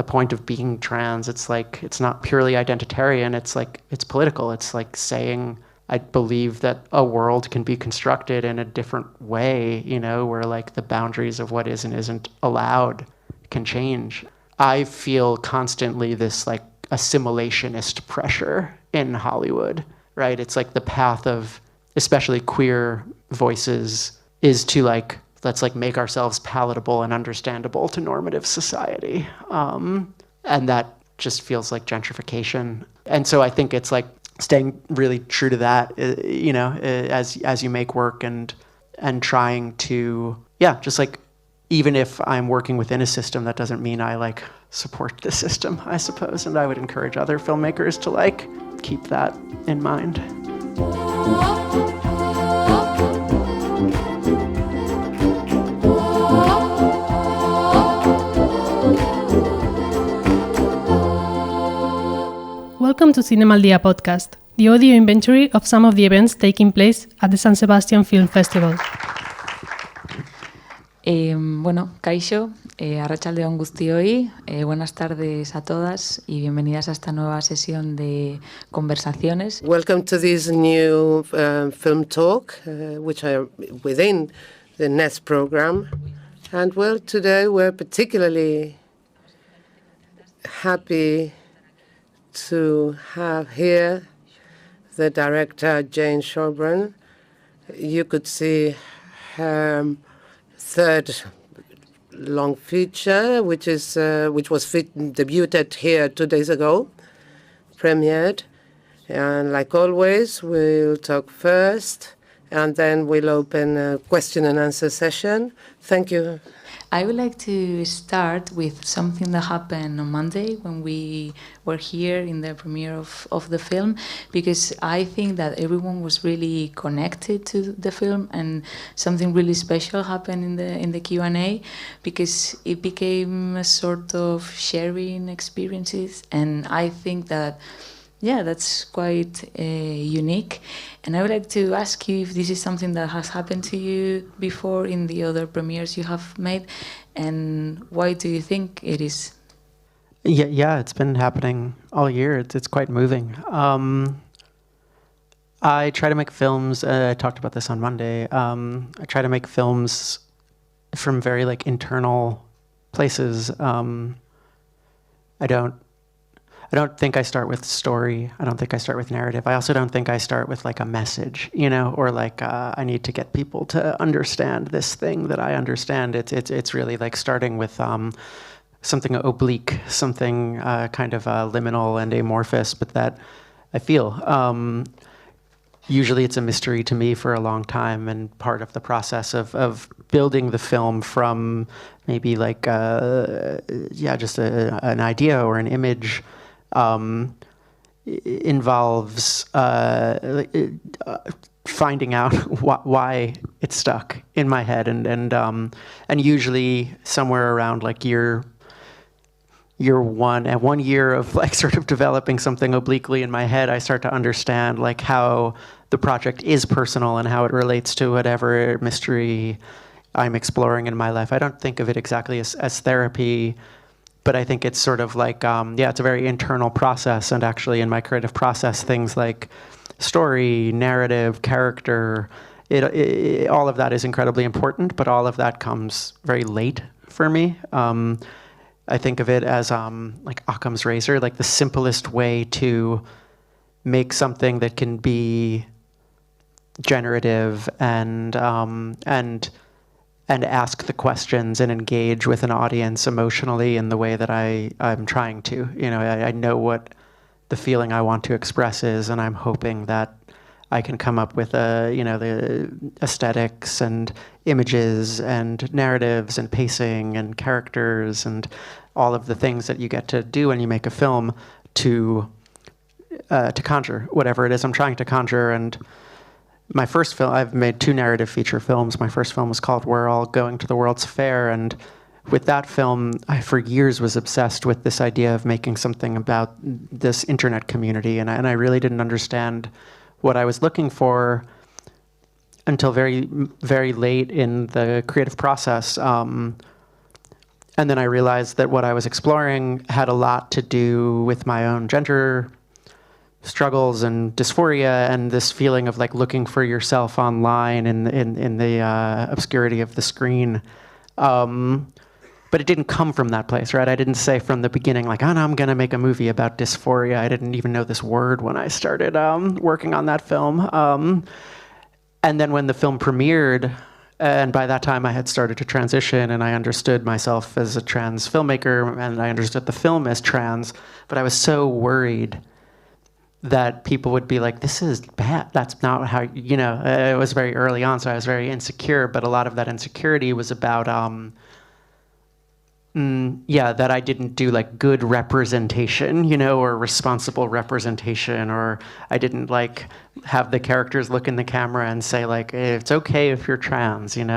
the point of being trans. It's like, it's not purely identitarian. It's like, it's political. It's like saying, I believe that a world can be constructed in a different way, you know, where like the boundaries of what is and isn't allowed can change. I feel constantly this like assimilationist pressure in Hollywood, right? It's like the path of especially queer voices is to like, let's like make ourselves palatable and understandable to normative society. And that just feels like gentrification. And so I think it's like staying really true to that, you know, as you make work and trying to, yeah, just like, even if I'm working within a system, that doesn't mean I like support the system, I suppose. And I would encourage other filmmakers to like keep that in mind. Welcome to Cinemaldia podcast, the audio inventory of some of the events taking place at the San Sebastian Film Festival. Bueno, kaixo, arratsaldeon guztioi, buenas tardes a todas y bienvenidas a esta nueva sesión de conversaciones. Welcome to this new film talk, which are within the NEST program. And well, today we're particularly happy to have here the director, Jane Schoenbrun. You could see her third long feature, which was debuted here 2 days ago, premiered. And like always, we'll talk first, and then we'll open a question and answer session. Thank you. I would like to start with something that happened on Monday when we were here in the premiere of the film, because I think that everyone was really connected to the film and something really special happened in the Q&A, because it became a sort of sharing experiences, and I think that that's quite unique. And I would like to ask you if this is something that has happened to you before in the other premieres you have made, and why do you think it is? Yeah, it's been happening all year. It's quite moving. I try to make films. I talked about this on Monday. I try to make films from very like internal places. I don't think I start with story. I don't think I start with narrative. I also don't think I start with like a message, you know, or like I need to get people to understand this thing that I understand. It's really like starting with something oblique, something kind of liminal and amorphous, but that I feel. Usually it's a mystery to me for a long time, and part of the process of building the film from maybe like, just an idea or an image involves finding out why it's stuck in my head, and usually somewhere around like year one, and 1 year of like sort of developing something obliquely in my head, I start to understand like how the project is personal and how it relates to whatever mystery I'm exploring in my life. I don't think of it exactly as therapy, but I think it's sort of like, it's a very internal process. And actually in my creative process, things like story, narrative, character, all of that is incredibly important, but all of that comes very late for me. I think of it as like Occam's razor, like the simplest way to make something that can be generative and ask the questions and engage with an audience emotionally in the way that I'm trying to. You know, I know what the feeling I want to express is, and I'm hoping that I can come up with the aesthetics and images and narratives and pacing and characters and all of the things that you get to do when you make a film to conjure whatever it is I'm trying to conjure. And my first film, I've made 2 narrative feature films. My first film was called We're All Going to the World's Fair, and with that film, I for years was obsessed with this idea of making something about this internet community, and I really didn't understand what I was looking for until very, very late in the creative process. And then I realized that what I was exploring had a lot to do with my own gender struggles and dysphoria, and this feeling of like looking for yourself online in the obscurity of the screen. But it didn't come from that place, right? I didn't say from the beginning, like, oh, no, I'm going to make a movie about dysphoria. I didn't even know this word when I started working on that film. And then when the film premiered, and by that time I had started to transition, and I understood myself as a trans filmmaker, and I understood the film as trans, but I was so worried that people would be like, this is bad. That's not how, it was very early on, so I was very insecure, but a lot of that insecurity was about, that I didn't do like good representation, or responsible representation, or I didn't like have the characters look in the camera and say like, hey, it's okay if you're trans, And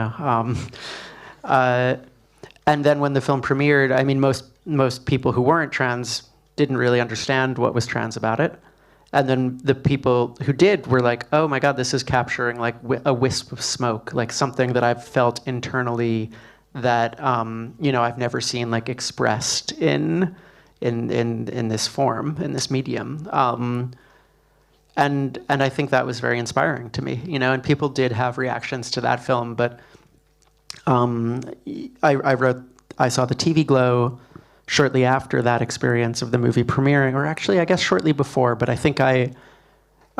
then when the film premiered, I mean, most people who weren't trans didn't really understand what was trans about it. And then the people who did were like, oh my God, this is capturing like a wisp of smoke, like something that I've felt internally that I've never seen like expressed in this form, in this medium, and I think that was very inspiring to me, and people did have reactions to that film, but I saw the TV Glow shortly after that experience of the movie premiering, or actually I guess shortly before, but I think I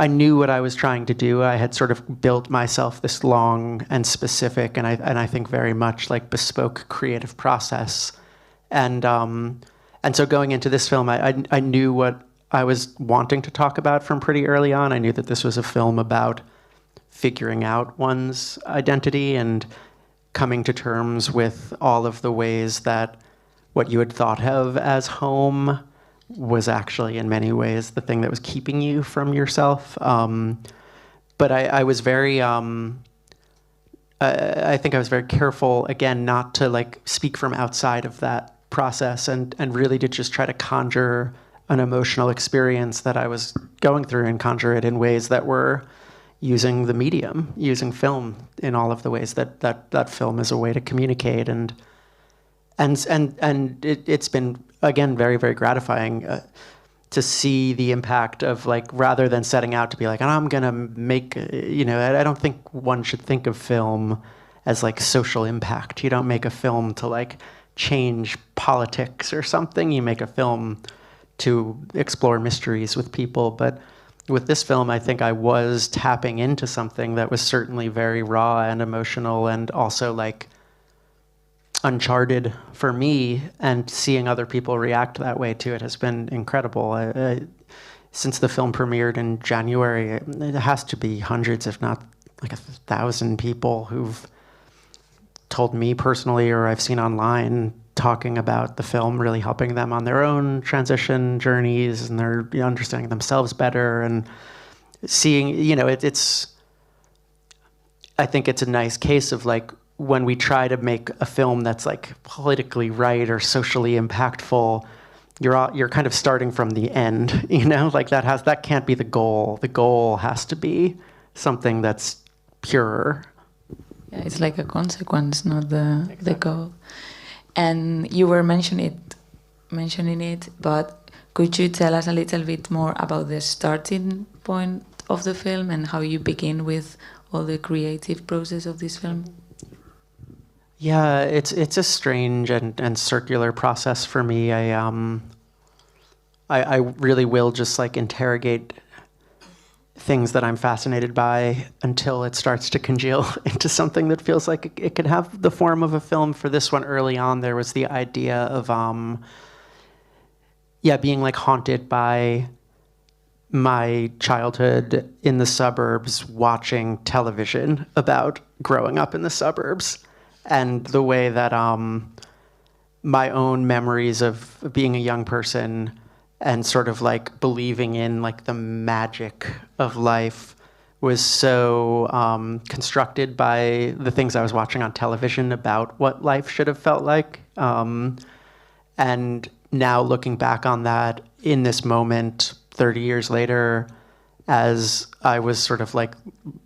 knew what I was trying to do. I had sort of built myself this long and specific, and I think very much like bespoke creative process. And so going into this film, I knew what I was wanting to talk about from pretty early on. I knew that this was a film about figuring out one's identity and coming to terms with all of the ways that what you had thought of as home was actually in many ways the thing that was keeping you from yourself. But I was very, I think I was very careful, again, not to like speak from outside of that process and really to just try to conjure an emotional experience that I was going through and conjure it in ways that were using the medium, using film in all of the ways that film is a way to communicate. And it's been, again, very, very gratifying to see the impact of like, rather than setting out to be like, oh, I'm going to make, I don't think one should think of film as like social impact. You don't make a film to like change politics or something. You make a film to explore mysteries with people. But with this film, I think I was tapping into something that was certainly very raw and emotional and also like uncharted for me, and seeing other people react that way to it has been incredible. Since the film premiered in January, it has to be hundreds, if not like 1,000 people who've told me personally or I've seen online talking about the film really helping them on their own transition journeys, and they're understanding themselves better and seeing, it's I think it's a nice case of like, when we try to make a film that's like politically right or socially impactful, you're kind of starting from the end, like that can't be the goal. The goal has to be something that's purer. Yeah, it's like a consequence, not the goal. And you were mentioning it, but could you tell us a little bit more about the starting point of the film and how you begin with all the creative process of this film? Yeah, it's a strange and circular process for me. I really will just like interrogate things that I'm fascinated by until it starts to congeal into something that feels like it could have the form of a film. For this one, early on, there was the idea of being like haunted by my childhood in the suburbs, watching television about growing up in the suburbs. And the way that my own memories of being a young person and sort of like believing in like the magic of life was so constructed by the things I was watching on television about what life should have felt like. And now looking back on that in this moment, 30 years later, as I was sort of like,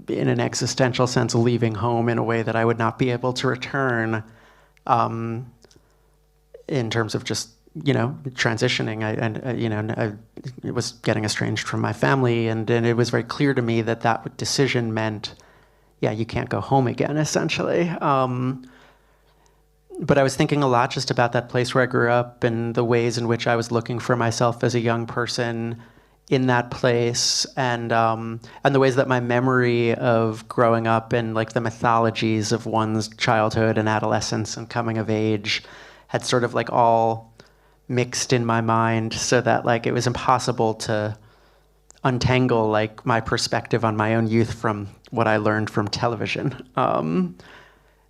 in an existential sense, leaving home in a way that I would not be able to return, in terms of just, transitioning. I was getting estranged from my family, and it was very clear to me that decision meant, you can't go home again, essentially. But I was thinking a lot just about that place where I grew up and the ways in which I was looking for myself as a young person in that place, and the ways that my memory of growing up and like the mythologies of one's childhood and adolescence and coming of age had sort of like all mixed in my mind, so that like it was impossible to untangle like my perspective on my own youth from what I learned from television.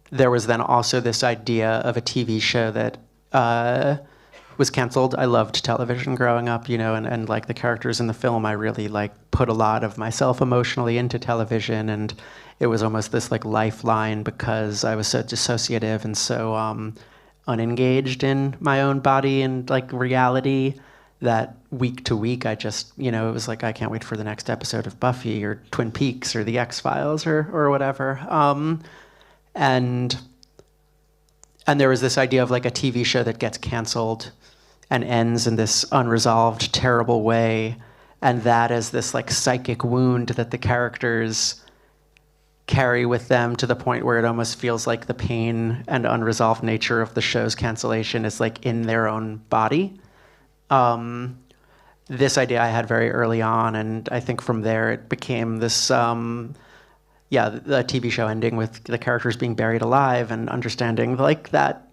There was then also this idea of a TV show that was canceled. I loved television growing up, and like the characters in the film, I really like put a lot of myself emotionally into television, and it was almost this like lifeline because I was so dissociative and so unengaged in my own body and like reality that week to week I just, it was like I can't wait for the next episode of Buffy or Twin Peaks or The X-Files or whatever. And there was this idea of like a TV show that gets canceled and ends in this unresolved, terrible way, and that is this like psychic wound that the characters carry with them to the point where it almost feels like the pain and unresolved nature of the show's cancellation is like in their own body. This idea I had very early on, and I think from there it became this the TV show ending with the characters being buried alive, and understanding like that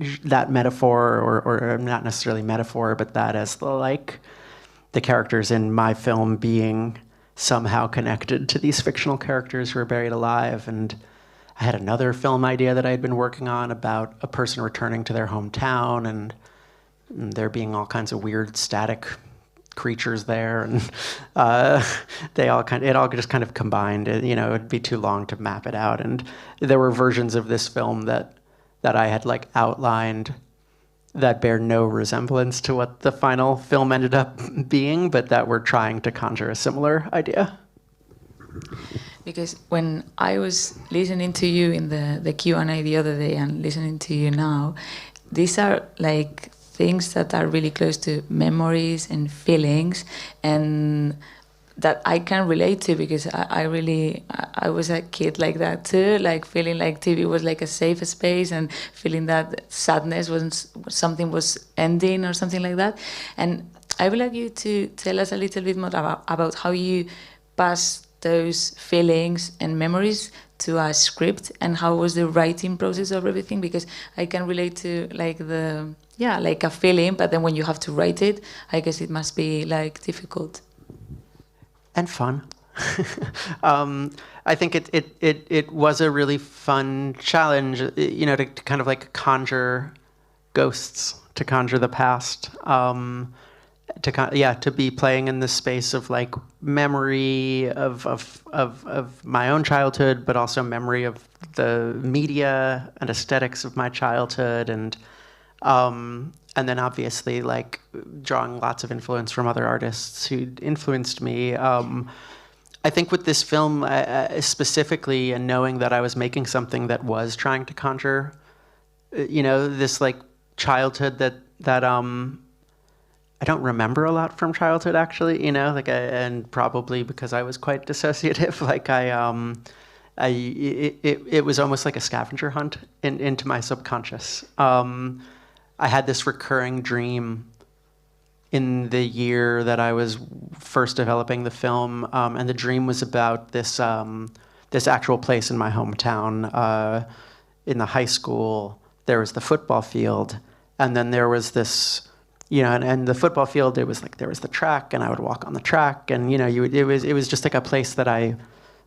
metaphor, or not necessarily metaphor, but that as the characters in my film being somehow connected to these fictional characters who are buried alive. And I had another film idea that I had been working on about a person returning to their hometown, and there being all kinds of weird static creatures there, and it all just kind of combined. It'd be too long to map it out, and there were versions of this film that I had like outlined that bear no resemblance to what the final film ended up being, but that were trying to conjure a similar idea. Because when I was listening to you in the Q&A the other day and listening to you now, these are like things that are really close to memories and feelings, and that I can relate to, because I was a kid like that too, like feeling like TV was like a safe space, and feeling that sadness was something was ending or something like that. And I would like you to tell us a little bit more about how you pass those feelings and memories to a script, and how was the writing process of everything, because I can relate to like like a feeling, but then when you have to write it, I guess it must be like difficult. And fun. I think it was a really fun challenge, to kind of like conjure ghosts, to conjure the past, to be playing in the space of like memory of my own childhood, but also memory of the media and aesthetics of my childhood, and then obviously like drawing lots of influence from other artists who influenced me. I think with this film specifically, and knowing that I was making something that was trying to conjure, this like childhood that I don't remember a lot from childhood, actually, and probably because I was quite dissociative, like it was almost like a scavenger hunt into my subconscious. I had this recurring dream in the year that I was first developing the film, and the dream was about this actual place in my hometown. In the high school, there was the football field, and then there was this, and the football field, it was like there was the track, and I would walk on the track, and it was just like a place that I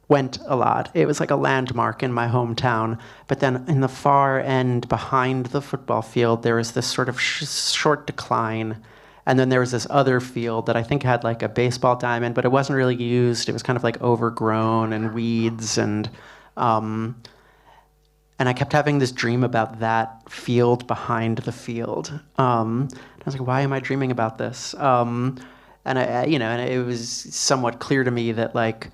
went a lot. It was like a landmark in my hometown. But then in the far end behind the football field, there was this sort of short decline. And then there was this other field that I think had like a baseball diamond, but it wasn't really used. It was kind of like overgrown and weeds. And I kept having this dream about that field behind the field. And I was like, why am I dreaming about this? And it was somewhat clear to me that like,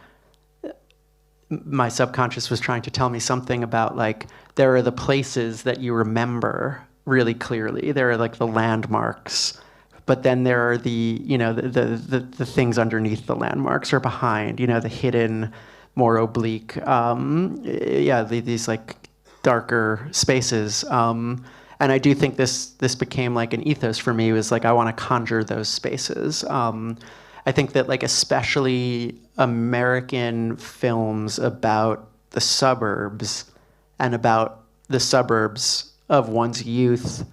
my subconscious was trying to tell me something about like, there are the places that you remember really clearly. There are like the landmarks, but then there are the, you know, the things underneath the landmarks or behind, you know, the hidden, more oblique, these like darker spaces. And I do think this became like an ethos for me. It was like, I want to conjure those spaces. I think that like especially American films about the suburbs and about the suburbs of one's youth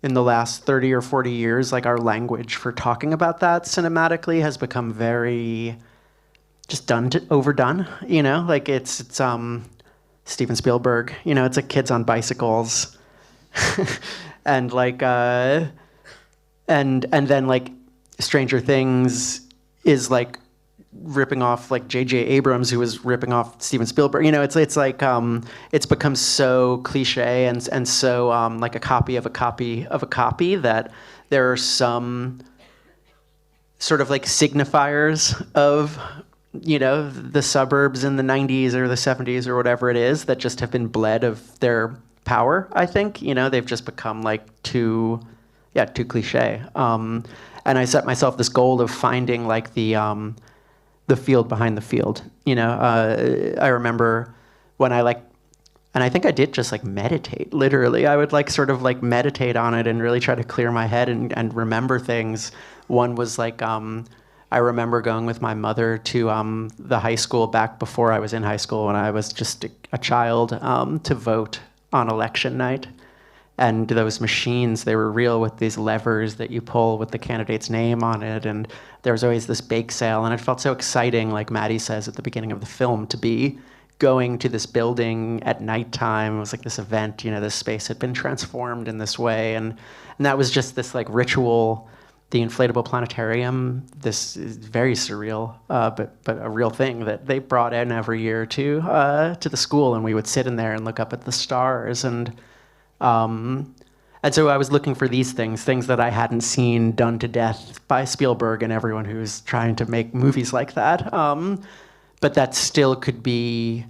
in the last 30 or 40 years, like our language for talking about that cinematically has become very just overdone, you know? Like it's Steven Spielberg, you know, it's like kids on bicycles and like and then like Stranger Things is like ripping off like J.J. Abrams, who was ripping off Steven Spielberg. You know, it's like it's become so cliche and so like a copy of a copy of a copy that there are some sort of like signifiers of, you know, the suburbs in the 90s or the 70s or whatever it is that just have been bled of their power, I think. You know, they've just become like too cliche. And I set myself this goal of finding like the field behind the field. You know, I remember when I like, and I think I did just like meditate, literally. I would like sort of like meditate on it and really try to clear my head and remember things. One was like, I remember going with my mother to the high school back before I was in high school when I was just a child to vote on election night. And those machines, they were real with these levers that you pull with the candidate's name on it. And there was always this bake sale. And it felt so exciting, like Maddie says at the beginning of the film, to be going to this building at nighttime. It was like this event, you know, this space had been transformed in this way. And that was just this like ritual, the inflatable planetarium, this is very surreal, but a real thing that they brought in every year to the school. And we would sit in there and look up at the stars. And so I was looking for these things that I hadn't seen done to death by Spielberg and everyone who's trying to make movies like that. But that still could be,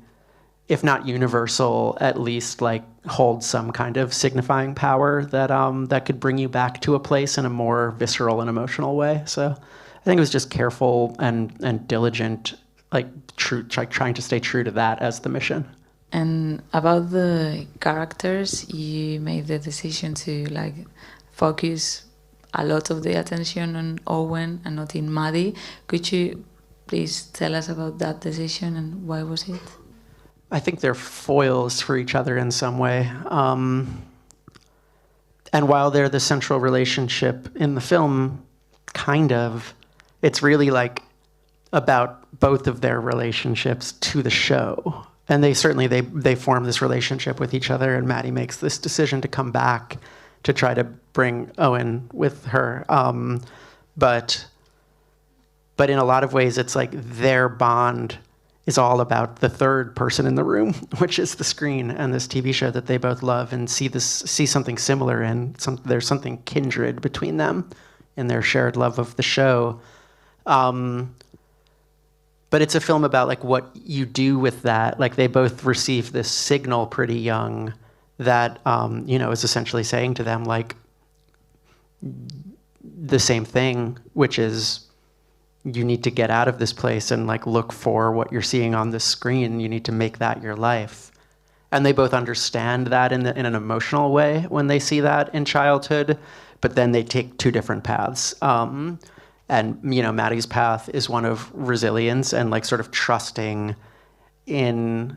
if not universal, at least like hold some kind of signifying power that that could bring you back to a place in a more visceral and emotional way. So I think it was just careful and diligent, like trying to stay true to that as the mission. And about the characters, you made the decision to like focus a lot of the attention on Owen and not in Maddie. Could you please tell us about that decision and why was it? I think they're foils for each other in some way. And while they're the central relationship in the film, kind of, it's really like about both of their relationships to the show. And they certainly, they form this relationship with each other, and Maddie makes this decision to come back to try to bring Owen with her. But in a lot of ways, it's like their bond is all about the third person in the room, which is the screen and this TV show that they both love and see something similar in. There's something kindred between them in their shared love of the show. But it's a film about like what you do with that. Like they both receive this signal pretty young that, you know, is essentially saying to them like the same thing, which is you need to get out of this place and like look for what you're seeing on the screen. You need to make that your life. And they both understand that in an emotional way when they see that in childhood, but then they take two different paths. And, you know, Maddie's path is one of resilience and like sort of trusting in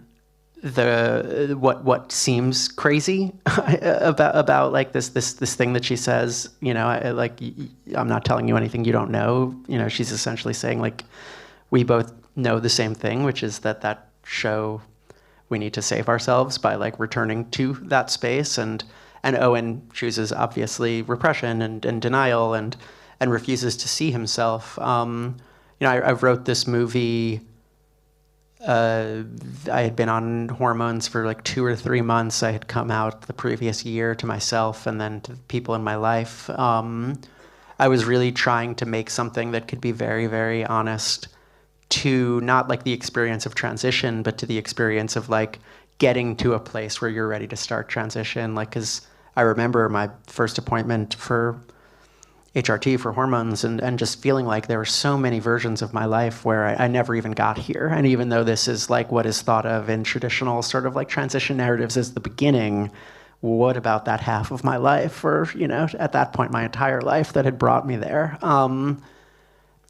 the what seems crazy about like this thing that she says, you know, I'm not telling you anything you don't know. You know, she's essentially saying like we both know the same thing, which is that show we need to save ourselves by like returning to that space. And Owen chooses obviously repression and denial and refuses to see himself. You know, I wrote this movie. I had been on hormones for like 2 or 3 months. I had come out the previous year to myself and then to people in my life. I was really trying to make something that could be very, very honest to not like the experience of transition, but to the experience of like getting to a place where you're ready to start transition. Like, 'cause I remember my first appointment for HRT, for hormones, and just feeling like there were so many versions of my life where I never even got here. And even though this is like what is thought of in traditional sort of like transition narratives as the beginning, what about that half of my life, or, you know, at that point, my entire life that had brought me there? And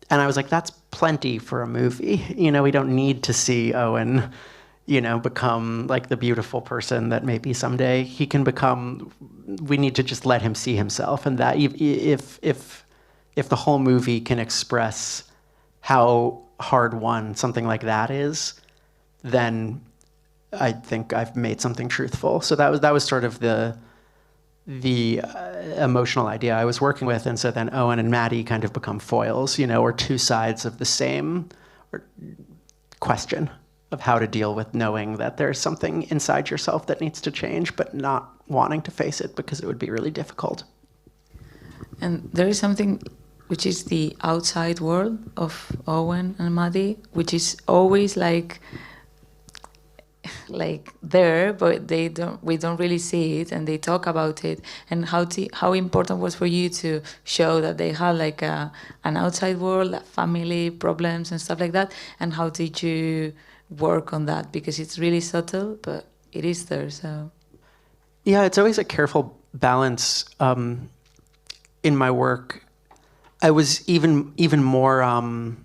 I was like, that's plenty for a movie. You know, we don't need to see Owen, you know, become like the beautiful person that maybe someday he can become. We need to just let him see himself. And that if the whole movie can express how hard won something like that is, then I think I've made something truthful. So that was sort of the emotional idea I was working with. And so then Owen and Maddie kind of become foils, you know, or two sides of the same question of how to deal with knowing that there's something inside yourself that needs to change, but not wanting to face it because it would be really difficult. And there is something which is the outside world of Owen and Maddie, which is always like there, but we don't really see it, and they talk about it, and how important was for you to show that they had like an outside world, family problems and stuff like that, and how did you work on that, because it's really subtle, but it is there. So yeah, it's always a careful balance in my work. I was even more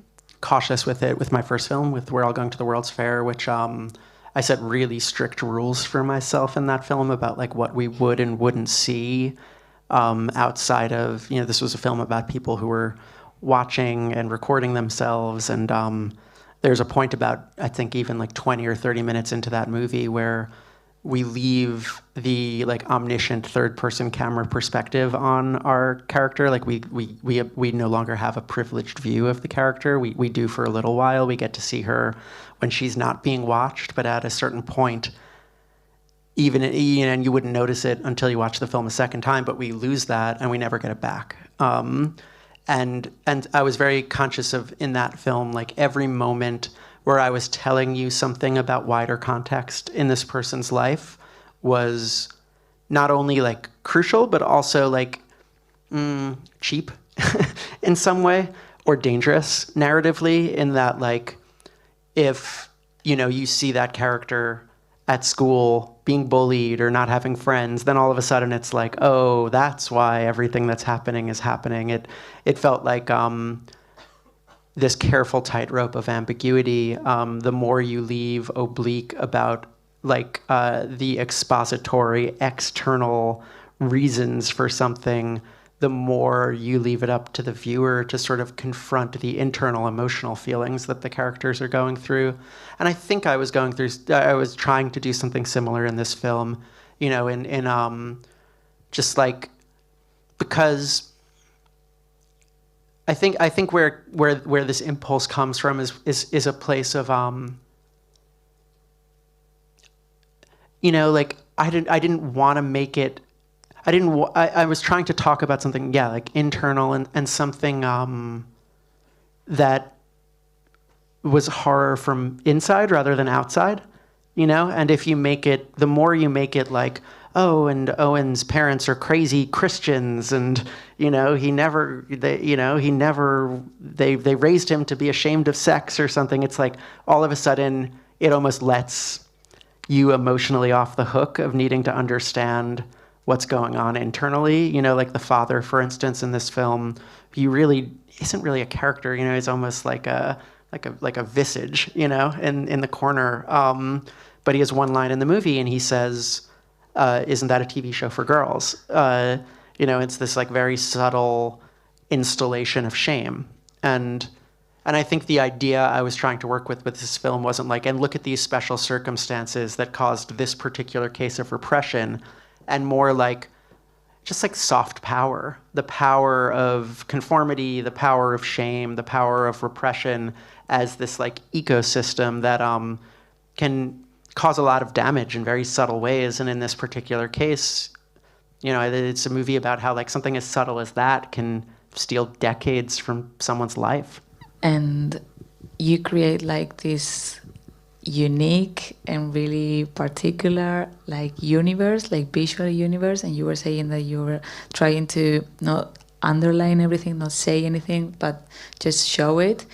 cautious with it with my first film, with We're All Going to the World's Fair, which I set really strict rules for myself in that film about like what we would and wouldn't see outside of, you know, this was a film about people who were watching and recording themselves, and there's a point about, I think, even like 20 or 30 minutes into that movie where we leave the like omniscient third-person camera perspective on our character. Like we no longer have a privileged view of the character. We do for a little while. We get to see her when she's not being watched, but at a certain point, even, you know, and you wouldn't notice it until you watch the film a second time, but we lose that and we never get it back. And I was very conscious of, in that film, like every moment where I was telling you something about wider context in this person's life was not only like crucial, but also like cheap in some way, or dangerous narratively, in that like, if, you know, you see that character at school being bullied or not having friends, then all of a sudden it's like, oh, that's why everything that's happening is happening. It felt like this careful tightrope of ambiguity. The more you leave oblique about like the expository external reasons for something, the more you leave it up to the viewer to sort of confront the internal emotional feelings that the characters are going through. And I think I was trying to do something similar in this film, you know, in just like, because I think where this impulse comes from is a place of, you know, like I didn't want to make it. I was trying to talk about something, yeah, like internal and something that was horror from inside rather than outside, you know? And if you make it, the more you make it like, oh, and Owen's parents are crazy Christians, and, you know, they raised him to be ashamed of sex or something. It's like, all of a sudden, it almost lets you emotionally off the hook of needing to understand what's going on internally. You know, like the father, for instance, in this film, he really isn't really a character. You know, he's almost like a visage, you know, in the corner. But he has one line in the movie, and he says, "Isn't that a TV show for girls?" You know, it's this like very subtle installation of shame, and I think the idea I was trying to work with this film wasn't like, and look at these special circumstances that caused this particular case of repression, and more like, just like soft power, the power of conformity, the power of shame, the power of repression as this like ecosystem that can cause a lot of damage in very subtle ways. And in this particular case, you know, it's a movie about how like something as subtle as that can steal decades from someone's life. And you create like this, unique and really particular like universe, like visual universe. And you were saying that you were trying to not underline everything, not say anything, but just show it.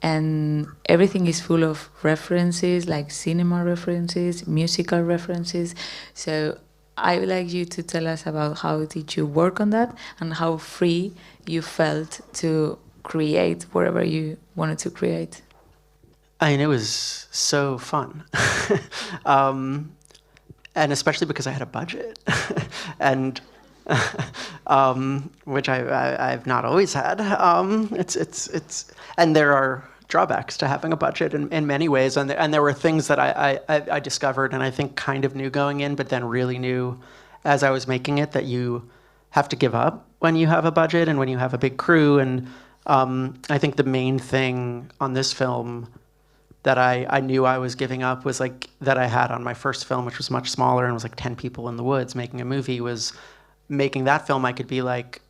And everything is full of references, like cinema references, musical references. So I would like you to tell us about how did you work on that and how free you felt to create wherever you wanted to create. I mean, it was so fun. And especially because I had a budget. And which I've not always had. It's and there are drawbacks to having a budget in many ways, and there were things that I discovered and I think kind of knew going in, but then really knew as I was making it that you have to give up when you have a budget and when you have a big crew. And I think the main thing on this film that I knew I was giving up was like that I had on my first film, which was much smaller and was like 10 people in the woods making a movie, was making that film. I could be like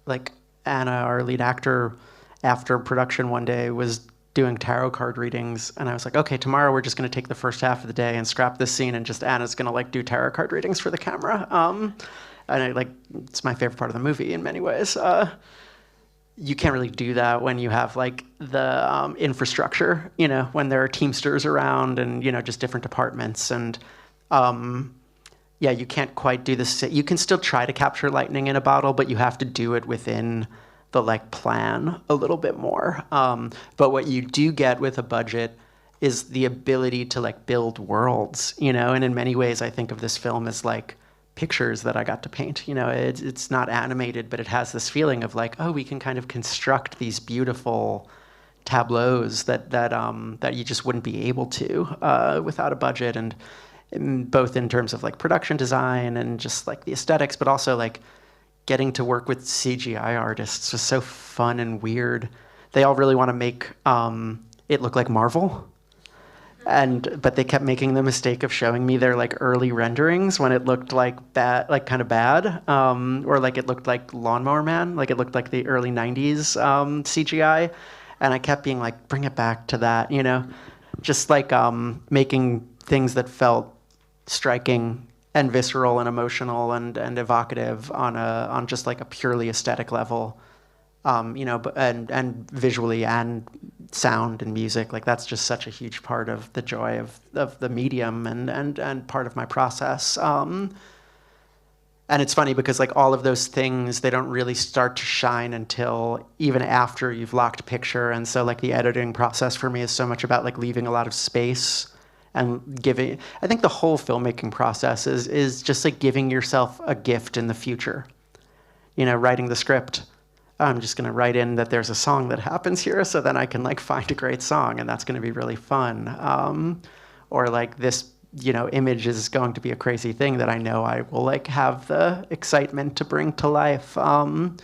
Anna, our lead actor, after production one day was doing tarot card readings, and I was like, okay, tomorrow we're just going to take the first half of the day and scrap this scene, and just Anna's going to like do tarot card readings for the camera. And it's my favorite part of the movie in many ways. You can't really do that when you have like the infrastructure, you know, when there are Teamsters around and, you know, just different departments. And yeah, you can't quite do this. You can still try to capture lightning in a bottle, but you have to do it within the like plan a little bit more. But what you do get with a budget is the ability to like build worlds, you know, and in many ways I think of this film as like pictures that I got to paint. You know, it's not animated, but it has this feeling of like, oh, we can kind of construct these beautiful tableaus that you just wouldn't be able to without a budget. And both in terms of like production design and just like the aesthetics, but also like getting to work with CGI artists was so fun and weird. They all really want to make it look like Marvel. But they kept making the mistake of showing me their like early renderings when it looked like bad, like kind of bad, or like it looked like Lawnmower Man, like it looked like the early 90s CGI. And I kept being like, bring it back to that, you know, just like making things that felt striking and visceral and emotional and evocative on just like a purely aesthetic level, you know, and visually and sound and music. Like that's just such a huge part of the joy of the medium and part of my process. And it's funny because like all of those things, they don't really start to shine until even after you've locked picture. And so like the editing process for me is so much about like leaving a lot of space and giving. I think the whole filmmaking process is just like giving yourself a gift in the future. You know, writing the script, I'm just going to write in that there's a song that happens here, so then I can like find a great song, and that's going to be really fun. Or like this, you know, image is going to be a crazy thing that I know I will like have the excitement to bring to life. And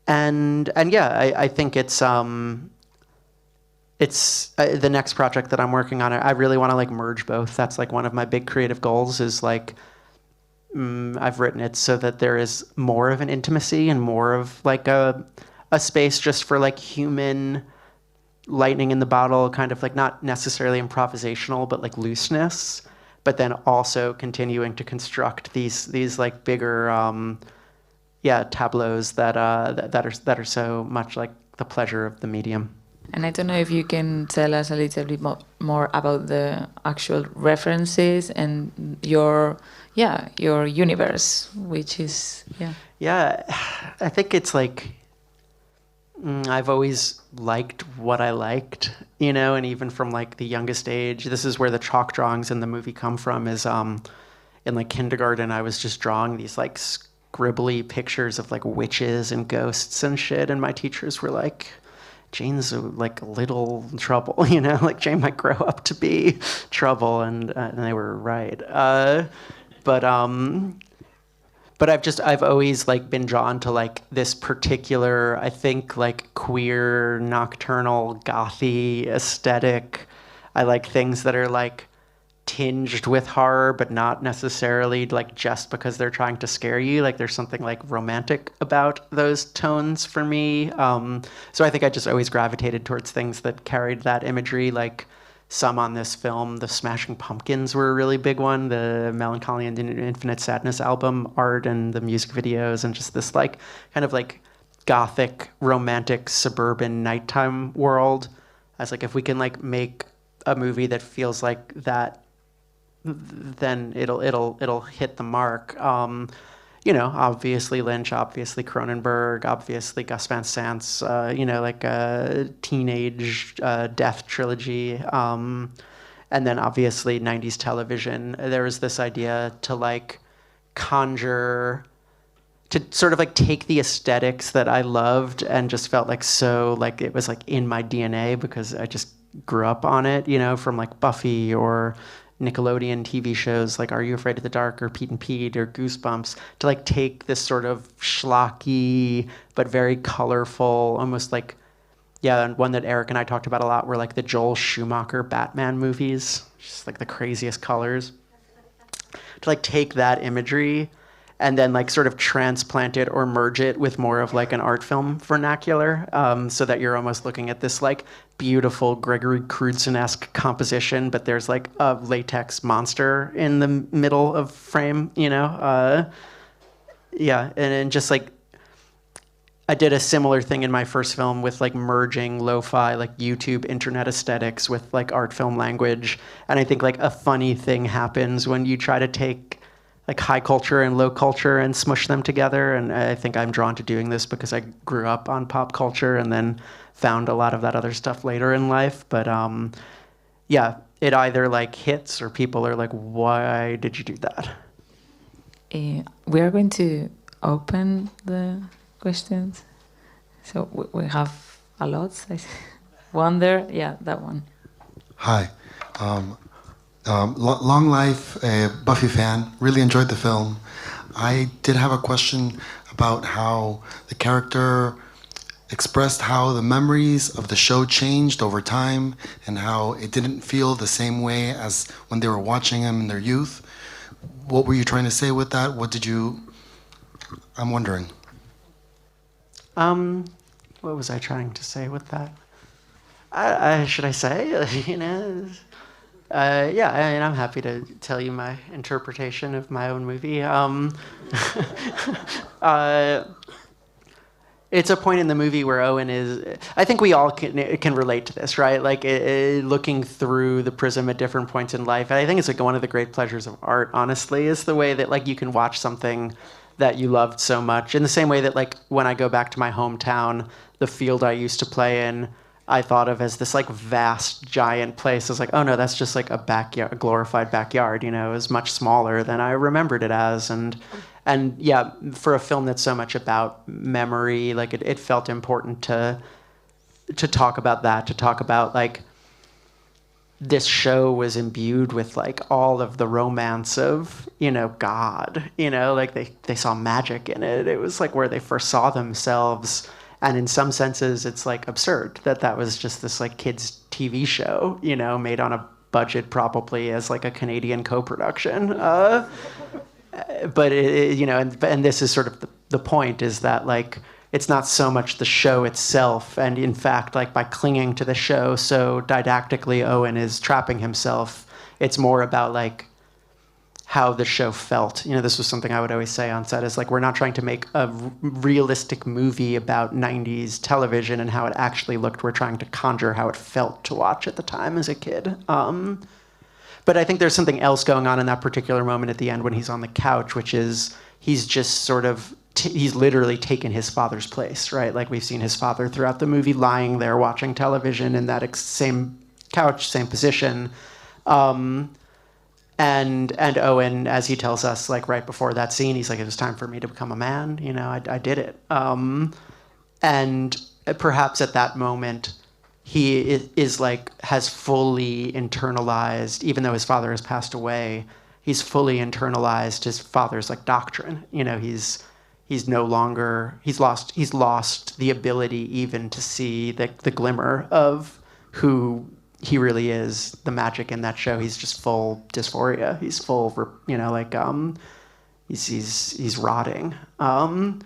yeah, I think it's the next project that I'm working on. I really want to like merge both. That's like one of my big creative goals is like, I've written it so that there is more of an intimacy and more of like a space just for like human lightning in the bottle, kind of like not necessarily improvisational, but like looseness, but then also continuing to construct these like bigger, tableaus that are so much like the pleasure of the medium. And I don't know if you can tell us a little bit more about the actual references and your universe, which is, Yeah, I think it's like, I've always liked what I liked, you know, and even from like the youngest age, this is where the chalk drawings in the movie come from, is in like kindergarten, I was just drawing these like scribbly pictures of like witches and ghosts and shit, and my teachers were like, Jane's like a little trouble, you know, like Jane might grow up to be trouble, and they were right. But I've always like been drawn to like this particular, I think like queer, nocturnal, gothy aesthetic. I like things that are like tinged with horror, but not necessarily like just because they're trying to scare you. Like there's something like romantic about those tones for me. So I think I just always gravitated towards things that carried that imagery, like some on this film. The Smashing Pumpkins were a really big one. The Melancholy and Infinite Sadness album art and the music videos, and just this like kind of like gothic, romantic, suburban nighttime world. I was like, if we can like make a movie that feels like that, then it'll hit the mark. You know, obviously Lynch, obviously Cronenberg, obviously Gus Van Sant's, you know, like a teenage death trilogy. And then obviously 90s television. There was this idea to like conjure, to sort of like take the aesthetics that I loved and just felt like so like it was like in my DNA because I just grew up on it, you know, from like Buffy or Nickelodeon TV shows like Are You Afraid of the Dark or Pete and Pete or Goosebumps, to like take this sort of schlocky but very colorful, almost like, yeah, and one that Eric and I talked about a lot were like the Joel Schumacher Batman movies, just like the craziest colors. To like take that imagery and then like sort of transplant it or merge it with more of like an art film vernacular, so that you're almost looking at this like beautiful Gregory Crewdson-esque composition, but there's like a latex monster in the middle of frame, you know? Yeah, and just like, I did a similar thing in my first film with like merging lo-fi, like YouTube internet aesthetics with like art film language. And I think like a funny thing happens when you try to take like high culture and low culture and smush them together. And I think I'm drawn to doing this because I grew up on pop culture and then found a lot of that other stuff later in life. But yeah, it either like hits or people are like, why did you do that? We are going to open the questions. So we have a lot. One there, yeah, that one. Hi. Long life, Buffy fan. Really enjoyed the film. I did have a question about how the character expressed how the memories of the show changed over time and how it didn't feel the same way as when they were watching him in their youth. What were you trying to say with that? What did you... I'm wondering. What was I trying to say with that? Should I say? You know... yeah, I mean, I'm happy to tell you my interpretation of my own movie. It's a point in the movie where Owen is... I think we all can relate to this, right? Like looking through the prism at different points in life. And I think it's like one of the great pleasures of art, honestly, is the way that like you can watch something that you loved so much. In the same way that like when I go back to my hometown, the field I used to play in, I thought of as this like vast, giant place. I was like, oh no, that's just like a backyard, a glorified backyard. You know, it was much smaller than I remembered it as. And yeah, for a film that's so much about memory, like it felt important to talk about that, to talk about like this show was imbued with like all of the romance of, you know, God. You know, like they saw magic in it. It was like where they first saw themselves. And in some senses, it's like absurd that was just this like kids' TV show, you know, made on a budget probably as like a Canadian co-production. But you know, and this is sort of the point is that like it's not so much the show itself, and in fact, like by clinging to the show so didactically, Owen is trapping himself. It's more about like how the show felt. You know, this was something I would always say on set is like, we're not trying to make a realistic movie about 90s television and how it actually looked. We're trying to conjure how it felt to watch at the time as a kid. But I think there's something else going on in that particular moment at the end when he's on the couch, which is he's just sort of, he's literally taken his father's place, right? Like we've seen his father throughout the movie lying there watching television in that same couch, same position. And Owen, as he tells us, like right before that scene, he's like, it was time for me to become a man. You know, I did it. And perhaps at that moment, he is like, has fully internalized, even though his father has passed away, he's fully internalized his father's like doctrine. You know, he's no longer, he's lost the ability even to see the glimmer of who he really is, the magic in that show. He's just full dysphoria. He's full, you know, like he's rotting. And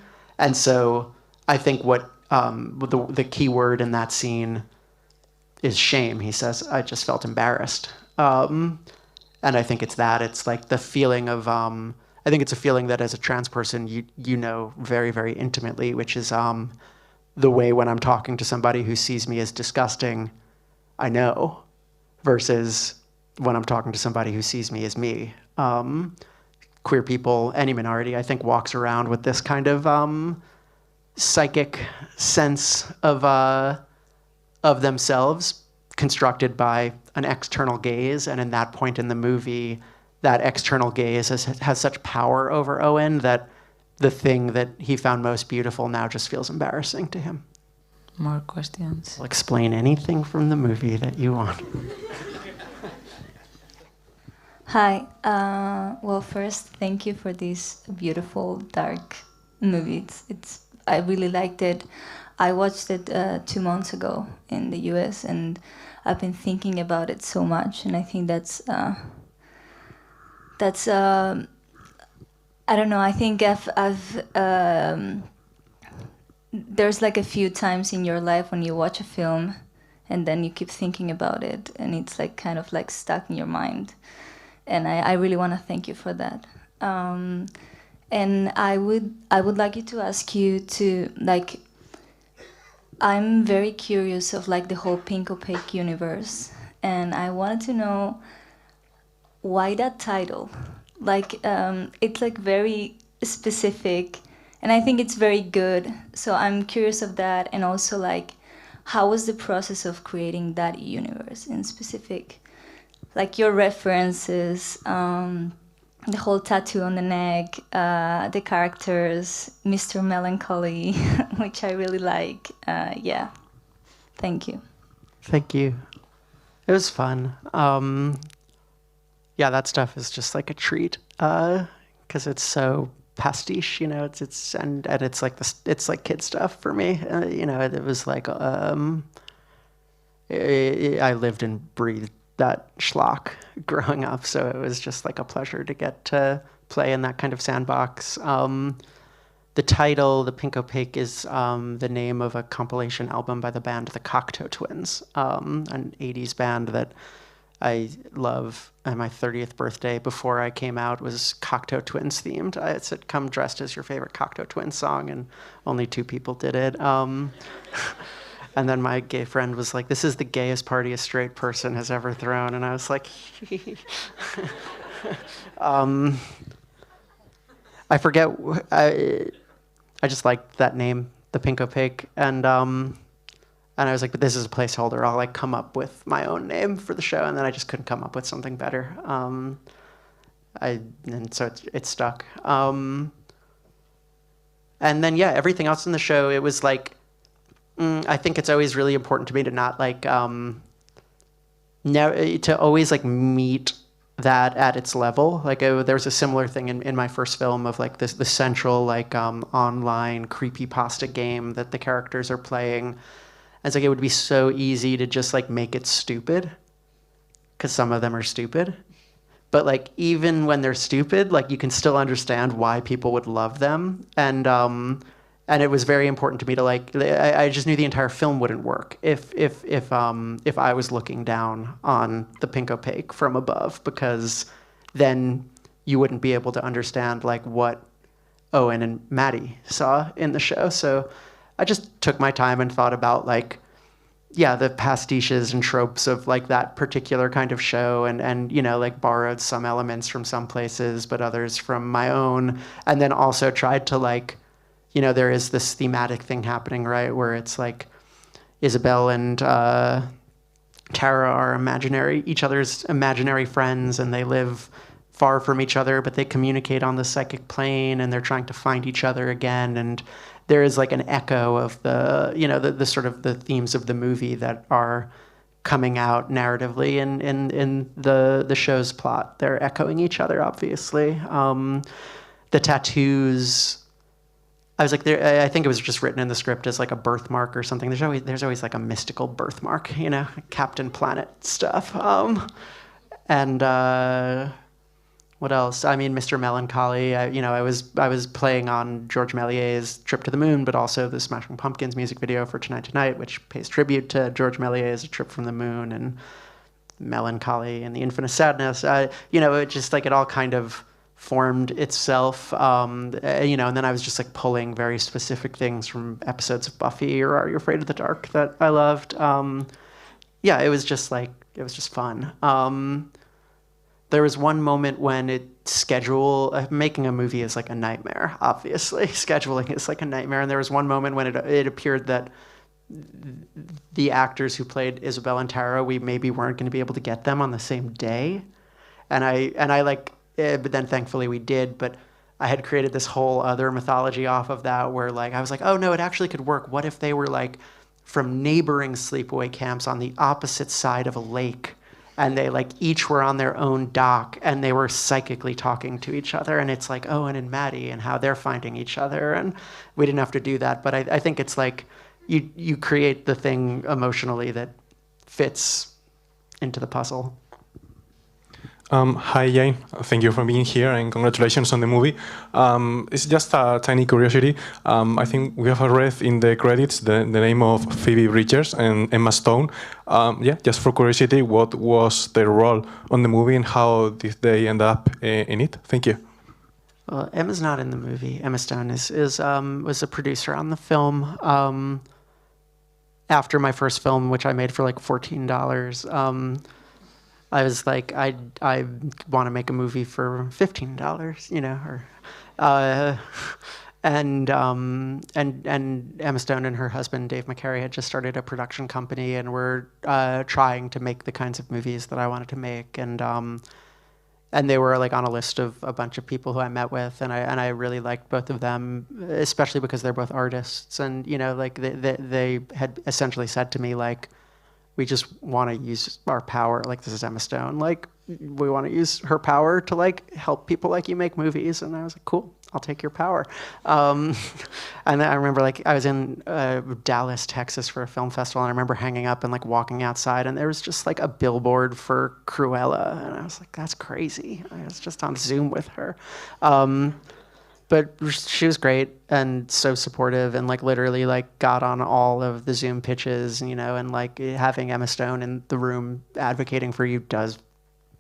so I think what the key word in that scene is shame. He says, I just felt embarrassed. And I think it's that. It's like the feeling of, I think it's a feeling that as a trans person, you know very, very intimately, which is the way when I'm talking to somebody who sees me as disgusting, I know, versus when I'm talking to somebody who sees me as me. Queer people, any minority, I think, walks around with this kind of psychic sense of themselves constructed by an external gaze, and in that point in the movie, that external gaze has such power over Owen that the thing that he found most beautiful now just feels embarrassing to him. More questions? I'll explain anything from the movie that you want. Hi. Well, first, thank you for this beautiful, dark movie. I really liked it. I watched it 2 months ago in the US, and I've been thinking about it so much, and I think that's I don't know. I think there's like a few times in your life when you watch a film, and then you keep thinking about it, and it's like kind of like stuck in your mind. And I really want to thank you for that. And I would like you to ask you to like. I'm very curious of like the whole Pink Opaque universe, and I wanted to know why that title. Like it's like very specific, and I think it's very good. So I'm curious of that, and also like how was the process of creating that universe in specific, like your references. The whole tattoo on the neck, the characters, Mr. Melancholy, which I really like. Yeah, thank you. Thank you. It was fun. Yeah, that stuff is just like a treat because it's so pastiche, you know. It's and it's like it's like kid stuff for me. You know, it was like I lived and breathed that schlock growing up, so it was just like a pleasure to get to play in that kind of sandbox. The title, The Pink Opaque, is the name of a compilation album by the band The Cocteau Twins, an 80s band that I love. And my 30th birthday before I came out was Cocteau Twins themed. I said, come dressed as your favorite Cocteau Twins song, and only 2 people did it. And then my gay friend was like, this is the gayest party a straight person has ever thrown. And I was like, I forget, I just liked that name, The Pink Opaque. And I was like, but this is a placeholder. I'll like come up with my own name for the show. And then I just couldn't come up with something better. And so it stuck. And then, yeah, everything else in the show, it was like, I think it's always really important to me to not like to always like meet that at its level. Like there was a similar thing in my first film of like the central like online creepypasta game that the characters are playing. And it's like it would be so easy to just like make it stupid because some of them are stupid. But like even when they're stupid, like you can still understand why people would love them. And it was very important to me to like. I just knew the entire film wouldn't work if I was looking down on the Pink Opaque from above, because then you wouldn't be able to understand like what Owen and Maddie saw in the show. So I just took my time and thought about like, yeah, the pastiches and tropes of like that particular kind of show, and you know, like borrowed some elements from some places, but others from my own, and then also tried to like. You know, there is this thematic thing happening, right, where it's like Isabel and Tara are each other's imaginary friends, and they live far from each other, but they communicate on the psychic plane, and they're trying to find each other again. And there is like an echo of the, you know, the sort of the themes of the movie that are coming out narratively in the show's plot. They're echoing each other, obviously. The tattoos. I was like, I think it was just written in the script as like a birthmark or something. There's always like a mystical birthmark, you know, Captain Planet stuff. And What else? I mean, Mr. Melancholy. I was playing on George Méliès's Trip to the Moon, but also the Smashing Pumpkins music video for Tonight, which pays tribute to George Méliès's A Trip from the Moon, and Melancholy and the Infinite Sadness. It just like it all kind of formed itself. And then I was just like pulling very specific things from episodes of Buffy or Are You Afraid of the Dark that I loved. It was just fun. There was one moment when making a movie is like a nightmare, obviously. Scheduling is like a nightmare. And there was one moment when it appeared that the actors who played Isabel and Tara, we maybe weren't going to be able to get them on the same day. But then thankfully we did. But I had created this whole other mythology off of that where like, I was like, oh no, it actually could work. What if they were like from neighboring sleepaway camps on the opposite side of a lake? And they like each were on their own dock and they were psychically talking to each other. And it's like Owen and Maddie and how they're finding each other. And we didn't have to do that. But I think it's like you create the thing emotionally that fits into the puzzle. Hi, Jane. Thank you for being here and congratulations on the movie. It's just a tiny curiosity. I think we have read in the credits the name of Phoebe Bridgers and Emma Stone. Just for curiosity, what was their role on the movie and how did they end up in it? Thank you. Well, Emma's not in the movie. Emma Stone was a producer on the film. After my first film, which I made for like $14, I was like, I want to make a movie for $15, and Emma Stone and her husband Dave McCary had just started a production company and were trying to make the kinds of movies that I wanted to make, and they were like on a list of a bunch of people who I met with, and I really liked both of them, especially because they're both artists, and like they had essentially said to me like, we just want to use our power. Like, this is Emma Stone. Like, we want to use her power to like help people like you make movies. And I was like, cool, I'll take your power. And then I remember like I was in Dallas, Texas for a film festival. And I remember hanging up and like walking outside and there was just like a billboard for Cruella. And I was like, that's crazy. I was just on Zoom with her. But she was great and so supportive and like literally like got on all of the Zoom pitches, and like having Emma Stone in the room advocating for you does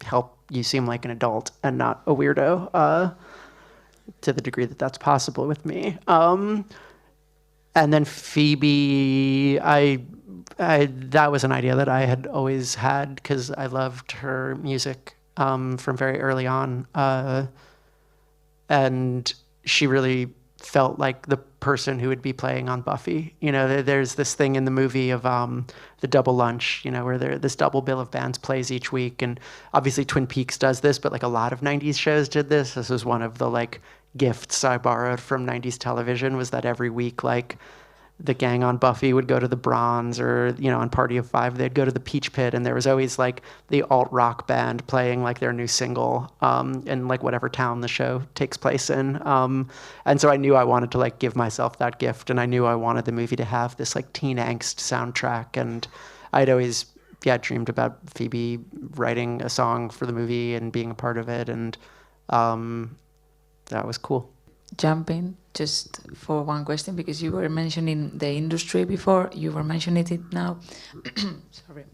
help you seem like an adult and not a weirdo, to the degree that that's possible with me. And then Phoebe, that was an idea that I had always had because I loved her music from very early on. And she really felt like the person who would be playing on Buffy. There's this thing in the movie of the double lunch, where this double bill of bands plays each week. And obviously Twin Peaks does this, but like a lot of 90s shows did this. This was one of the like gifts I borrowed from 90s television, was that every week, like the gang on Buffy would go to the Bronze, or, on Party of Five, they'd go to the Peach Pit, and there was always like the alt-rock band playing like their new single in like whatever town the show takes place in. And so I knew I wanted to like give myself that gift, and I knew I wanted the movie to have this like teen angst soundtrack, and I'd always dreamed about Phoebe writing a song for the movie and being a part of it, and that was cool. Jumping just for one question, because you were mentioning the industry before, you were mentioning it now. Sorry.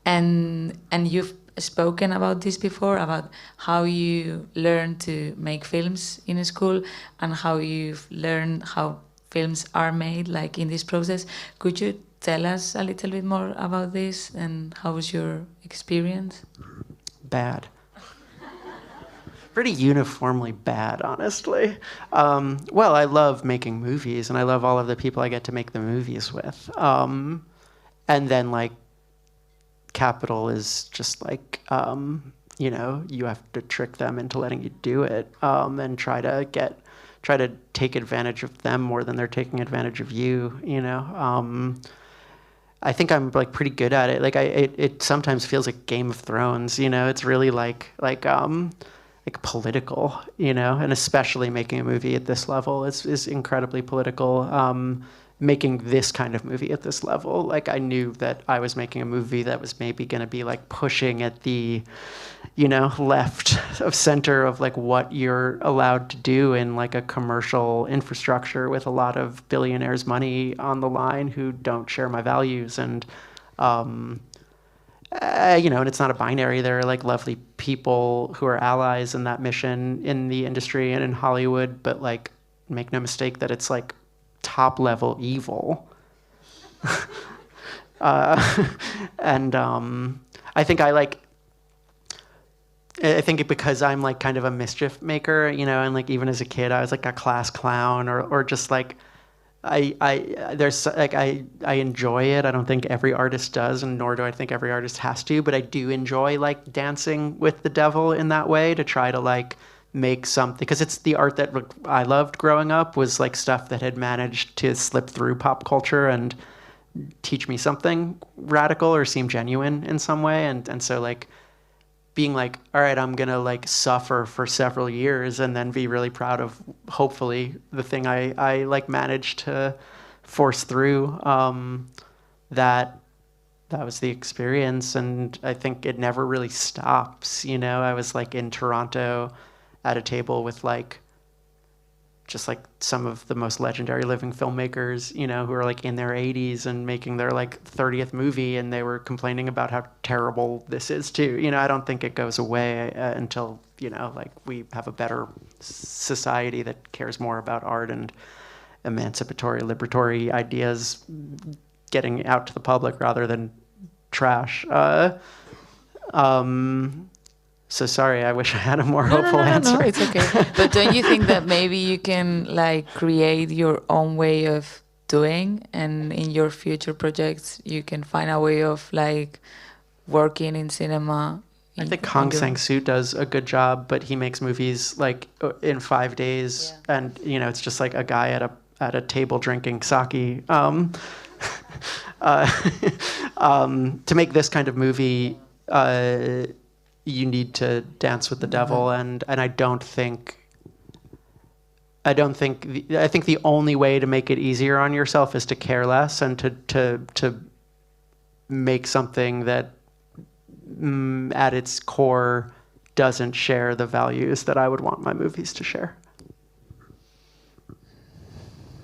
And you've spoken about this before, about how you learned to make films in school and how you've learned how films are made, like in this process. Could you tell us a little bit more about this and how was your experience? Bad. Pretty uniformly bad, honestly. Well, I love making movies, and I love all of the people I get to make the movies with. And then, like, capital is just like, you have to trick them into letting you do it, and try to take advantage of them more than they're taking advantage of you. I think I'm like pretty good at it. Like, it sometimes feels like Game of Thrones. It's really like political, and especially making a movie at this level is incredibly political. Making this kind of movie at this level, like I knew that I was making a movie that was maybe going to be like pushing at the, left of center of like what you're allowed to do in like a commercial infrastructure with a lot of billionaires' money on the line who don't share my values. And, and it's not a binary. There are like lovely people who are allies in that mission in the industry and in Hollywood, but like, make no mistake that it's like top level evil. And I think because I'm like kind of a mischief maker, and like even as a kid I was like a class clown or just like I enjoy it. I don't think every artist does, and nor do I think every artist has to, but I do enjoy like dancing with the devil in that way to try to like make something, because it's the art that I loved growing up was like stuff that had managed to slip through pop culture and teach me something radical or seem genuine in some way. And so like being like, all right, I'm gonna like suffer for several years and then be really proud of hopefully the thing I like managed to force through. That was the experience, and I think it never really stops. I was like in Toronto at a table with like just like some of the most legendary living filmmakers, who are like in their 80s and making their like 30th movie, and they were complaining about how terrible this is too. I don't think it goes away until, like we have a better society that cares more about art and emancipatory, liberatory ideas getting out to the public rather than trash. So sorry, I wish I had a more hopeful answer. No, it's okay. But don't you think that maybe you can like create your own way of doing, and in your future projects you can find a way of like working in cinema? I think Hong Sang-soo does a good job, but he makes movies like in 5 days, and it's just like a guy at a table drinking sake. To make this kind of movie, you need to dance with the devil, and I think the only way to make it easier on yourself is to care less and to make something that at its core doesn't share the values that I would want my movies to share.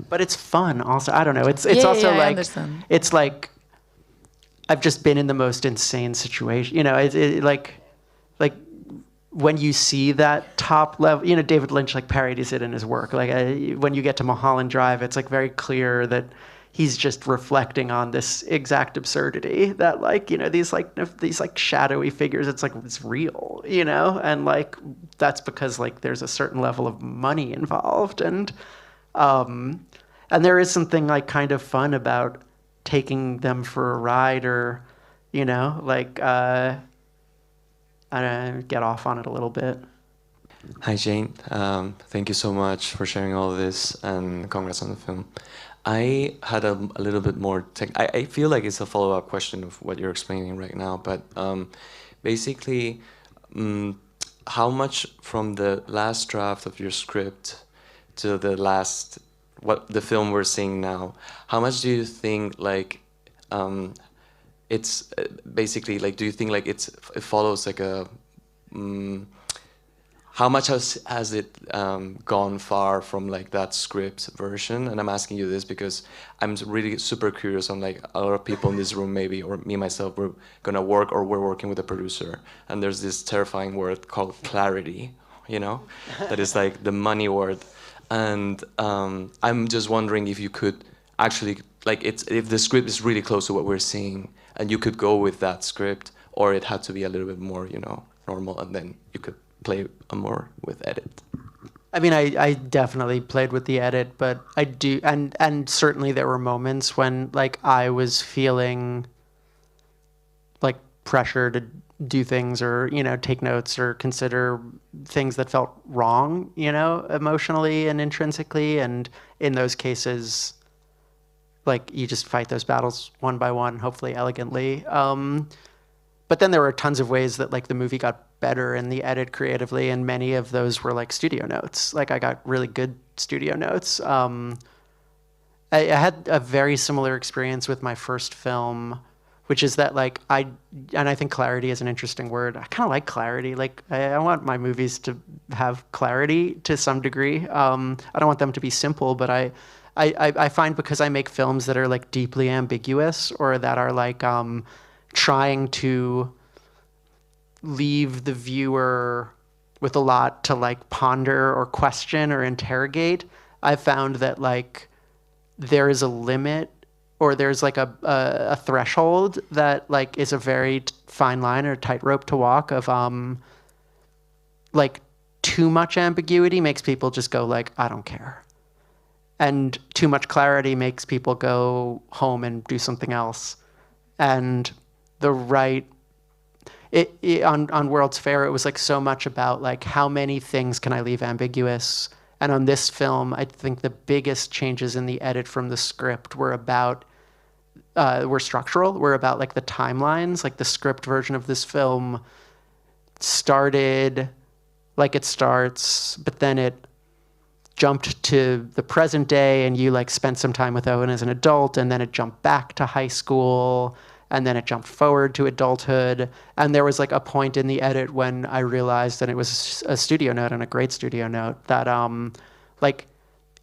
But it's fun also. I don't know. It's also like it's like I've just been in the most insane situation. Like when you see that top level, David Lynch like parodies it in his work. Like when you get to Mulholland Drive, it's like very clear that he's just reflecting on this exact absurdity that like, these shadowy figures, it's like, it's real, and like, that's because like there's a certain level of money involved. And there is something like kind of fun about taking them for a ride or, get off on it a little bit. Hi, Jane. Thank you so much for sharing all this, and congrats on the film. I had a little bit more I feel like it's a follow-up question of what you're explaining right now, but basically, how much from the last draft of your script to the film we're seeing now, how much do you think like it's basically like, do you think like it follows like a how much has it gone far from like that script version? And I'm asking you this because I'm really super curious on like a lot of people in this room maybe, or me myself, we're gonna work or we're working with a producer, and there's this terrifying word called clarity, that is like the money word. And I'm just wondering if you could actually, like, if the script is really close to what we're seeing, and you could go with that script, or it had to be a little bit more, normal, and then you could play more with edit. I mean, I definitely played with the edit, but I do, and certainly there were moments when like I was feeling like pressure to do things or, take notes or consider things that felt wrong, emotionally and intrinsically. And in those cases, like you just fight those battles one by one, hopefully elegantly. But then there were tons of ways that like the movie got better in the edit creatively, and many of those were like studio notes. Like I got really good studio notes. I had a very similar experience with my first film which is that like I think clarity is an interesting word. I kind of like clarity. Like I want my movies to have clarity to some degree. I don't want them to be simple, but I find because I make films that are like deeply ambiguous or that are like trying to leave the viewer with a lot to like ponder or question or interrogate, I've found that like there is a limit or there's like a threshold that like is a very fine line or tightrope to walk of like too much ambiguity makes people just go like, I don't care. And too much clarity makes people go home and do something else. And the right, on World's Fair, it was like so much about like how many things can I leave ambiguous. And on this film, I think the biggest changes in the edit from the script were structural. Were about like the timelines. Like the script version of this film started like it starts, but then it jumped to the present day and you like spent some time with Owen as an adult, and then it jumped back to high school, and then it jumped forward to adulthood. And there was like a point in the edit when I realized, and it was a studio note and a great studio note, that like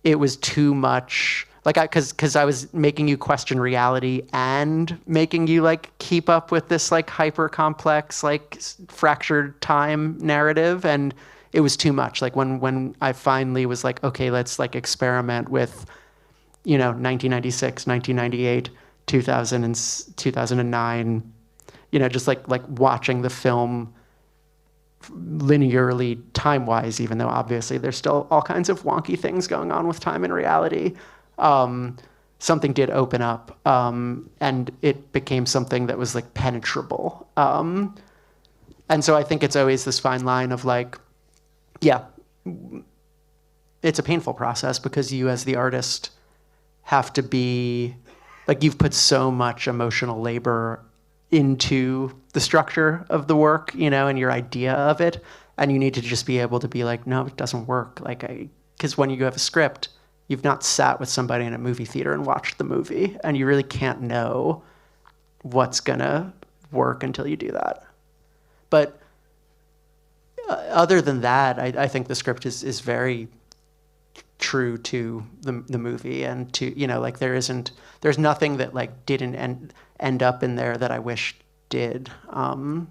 it was too much, like because I was making you question reality and making you like keep up with this like hyper complex, like fractured time narrative. And it was too much. Like when I finally was like, okay, let's like experiment with, 1996, 1998, 2000 and 2009, just like watching the film linearly time-wise, even though obviously there's still all kinds of wonky things going on with time and reality. Something did open up, and it became something that was like penetrable. And so I think it's always this fine line of like, yeah, it's a painful process because you as the artist have to be, like you've put so much emotional labor into the structure of the work, and your idea of it. And you need to just be able to be like, no, it doesn't work. Because when you have a script, you've not sat with somebody in a movie theater and watched the movie, and you really can't know what's gonna work until you do that. But other than that, I think the script is very true to the movie, and to like there's nothing that like didn't end up in there that I wish did. And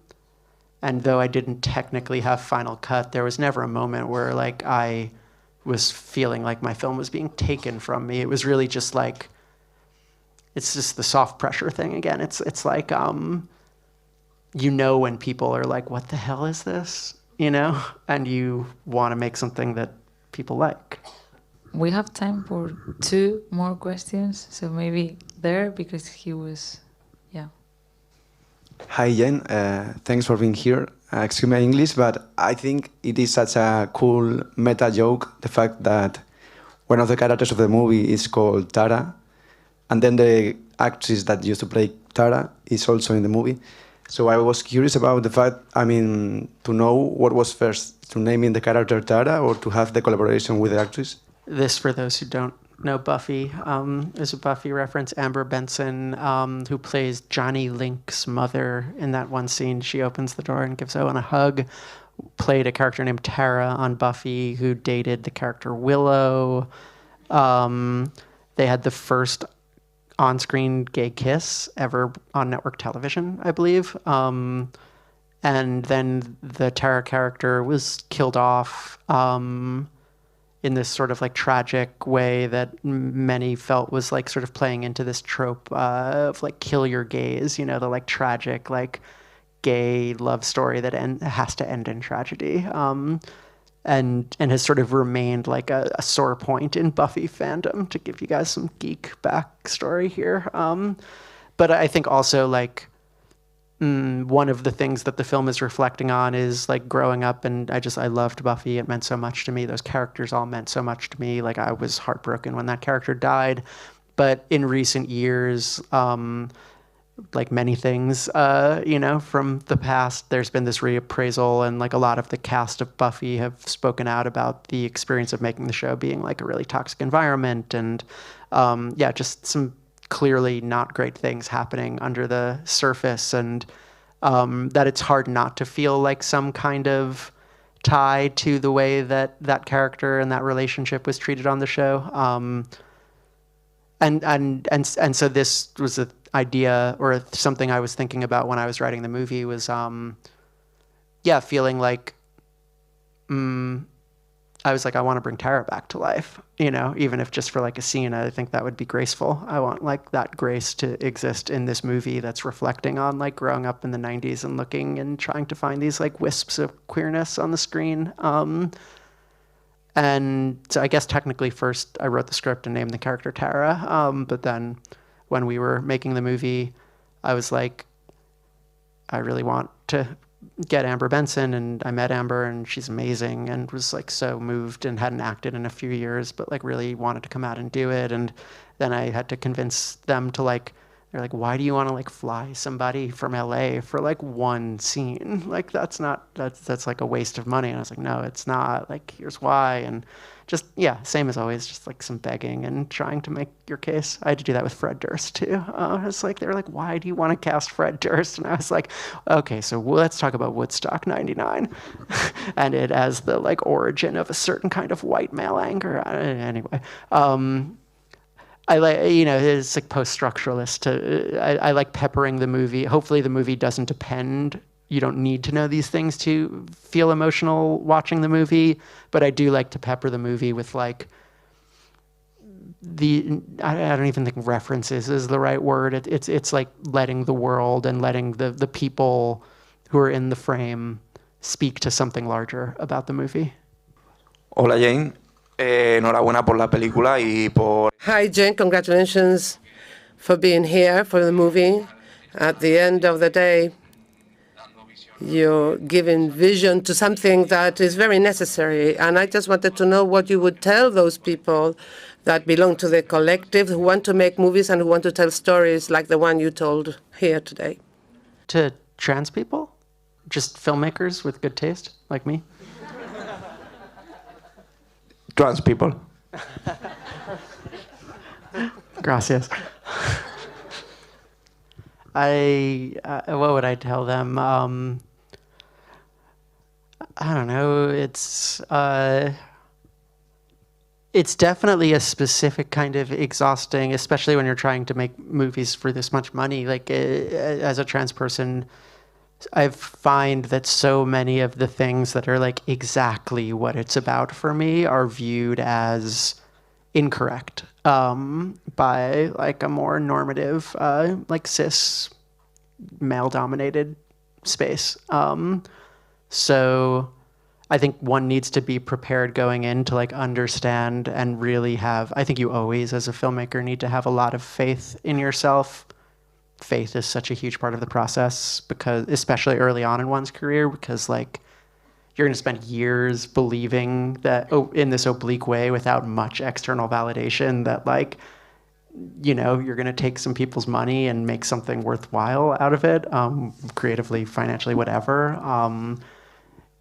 though I didn't technically have final cut, there was never a moment where like I was feeling like my film was being taken from me. It was really just like, it's just the soft pressure thing again. It's like when people are like, what the hell is this? And you want to make something that people like. We have time for 2 more questions, so maybe there, because he was, yeah. Hi, Jen. Thanks for being here. Excuse my English, but I think it is such a cool meta joke, the fact that one of the characters of the movie is called Tara, and then the actress that used to play Tara is also in the movie. So I was curious about the fact, to know what was first, to naming the character Tara or to have the collaboration with the actress? This, for those who don't know Buffy, is a Buffy reference. Amber Benson, who plays Johnny Link's mother in that one scene, she opens the door and gives Owen a hug, played a character named Tara on Buffy who dated the character Willow. They had the first on-screen gay kiss ever on network television, I believe. And then the Tara character was killed off in this sort of like tragic way that many felt was like sort of playing into this trope of like kill your gays, the like tragic like gay love story that has to end in tragedy, and has sort of remained like a sore point in Buffy fandom, to give you guys some geek backstory here. But I think also like one of the things that the film is reflecting on is like growing up, and I loved Buffy. It meant so much to me. Those characters all meant so much to me. Like I was heartbroken when that character died. But in recent years, like many things, from the past, there's been this reappraisal, and like a lot of the cast of Buffy have spoken out about the experience of making the show being like a really toxic environment, and just some clearly not great things happening under the surface, and that it's hard not to feel like some kind of tie to the way that that character and that relationship was treated on the show. And so this was an idea or something I was thinking about when I was writing the movie was, feeling like, I was like, I want to bring Tara back to life, even if just for like a scene. I think that would be graceful. I want like that grace to exist in this movie that's reflecting on like growing up in the 90s and looking and trying to find these like wisps of queerness on the screen. And so I guess technically first I wrote the script and named the character Tara. But then when we were making the movie, I was like, I really want to get Amber Benson, and I met Amber and she's amazing and was like so moved and hadn't acted in a few years, but like really wanted to come out and do it. And then I had to convince them to like, they're like, why do you want to like fly somebody from LA for like one scene? Like that's like a waste of money. And I was like, no, it's not. Like, here's why. And just, same as always, just like some begging and trying to make your case. I had to do that with Fred Durst too. It's like, they were like, why do you want to cast Fred Durst? And I was like, okay, so let's talk about Woodstock 99 and it as the like origin of a certain kind of white male anger. Anyway, I like, it's like post-structuralist. I like peppering the movie. Hopefully the movie doesn't depend. You don't need to know these things to feel emotional watching the movie, but I do like to pepper the movie with like I don't even think references is the right word. It's like letting the world and letting the people who are in the frame speak to something larger about the movie. Hola Jane, enhorabuena por la película y por... Hi Jane, congratulations for being here for the movie. At the end of the day, you're giving vision to something that is very necessary. And I just wanted to know what you would tell those people that belong to the collective, who want to make movies and who want to tell stories like the one you told here today. To trans people? Just filmmakers with good taste, like me? Trans people. Gracias. What would I tell them? I don't know. It's definitely a specific kind of exhausting, especially when you're trying to make movies for this much money. Like as a trans person, I find that so many of the things that are like exactly what it's about for me are viewed as incorrect by like a more normative, like cis male-dominated space. So I think one needs to be prepared going in to like understand and really have, I think you always as a filmmaker need to have a lot of faith in yourself. Faith is such a huge part of the process, because especially early on in one's career, because like you're going to spend years believing that in this oblique way without much external validation that like, you're going to take some people's money and make something worthwhile out of it, creatively, financially, whatever.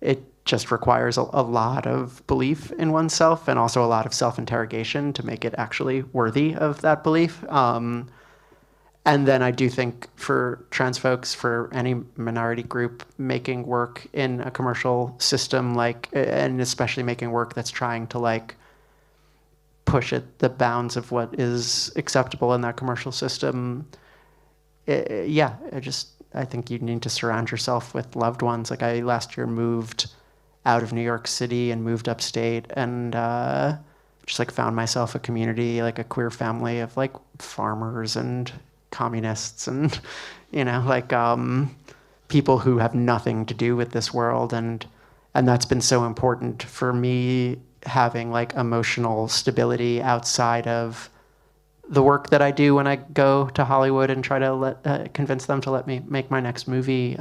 It just requires a lot of belief in oneself and also a lot of self-interrogation to make it actually worthy of that belief. And then I do think for trans folks, for any minority group, making work in a commercial system, like, and especially making work that's trying to like push at the bounds of what is acceptable in that commercial system. I think you need to surround yourself with loved ones. Like I last year moved out of New York City and moved upstate and just like found myself a community, like a queer family of like farmers and communists and, people who have nothing to do with this world. And that's been so important for me, having like emotional stability outside of the work that I do when I go to Hollywood and try to convince them to let me make my next movie.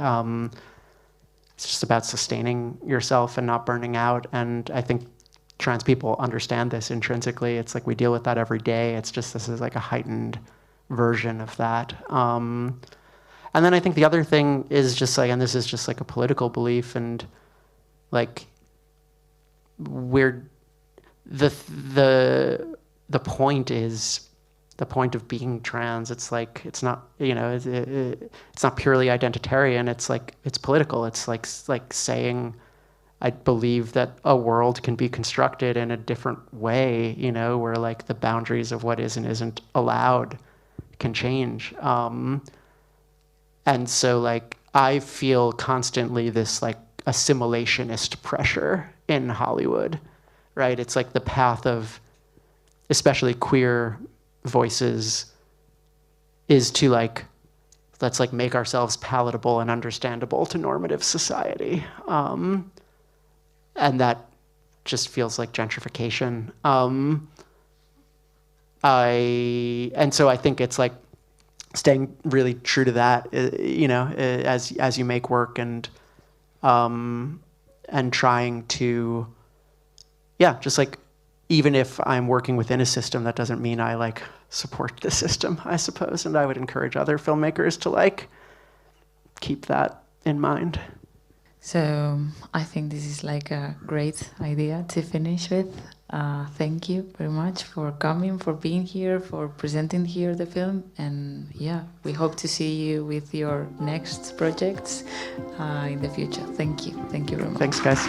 It's just about sustaining yourself and not burning out. And I think trans people understand this intrinsically. It's like we deal with that every day. It's just this is like a heightened version of that. And then I think the other thing is just like, and this is just like a political belief, and like the point is the point of being trans. It's like, it's not, you know, it's not purely identitarian. It's like, it's political. It's like saying, I believe that a world can be constructed in a different way, you know, where like the boundaries of what is and isn't allowed can change. And so like, I feel constantly this like assimilationist pressure in Hollywood, right? It's like the path of especially queer voices is to like, let's like make ourselves palatable and understandable to normative society. And that just feels like gentrification. And so I think it's like staying really true to that, you know, as you make work and trying to, yeah, just like, even if I'm working within a system, that doesn't mean I like support the system, I suppose. And I would encourage other filmmakers to like keep that in mind. So I think this is like a great idea to finish with. Thank you very much for coming, for being here, for presenting here the film. And yeah, we hope to see you with your next projects in the future. Thank you. Thank you very much. Thanks, guys.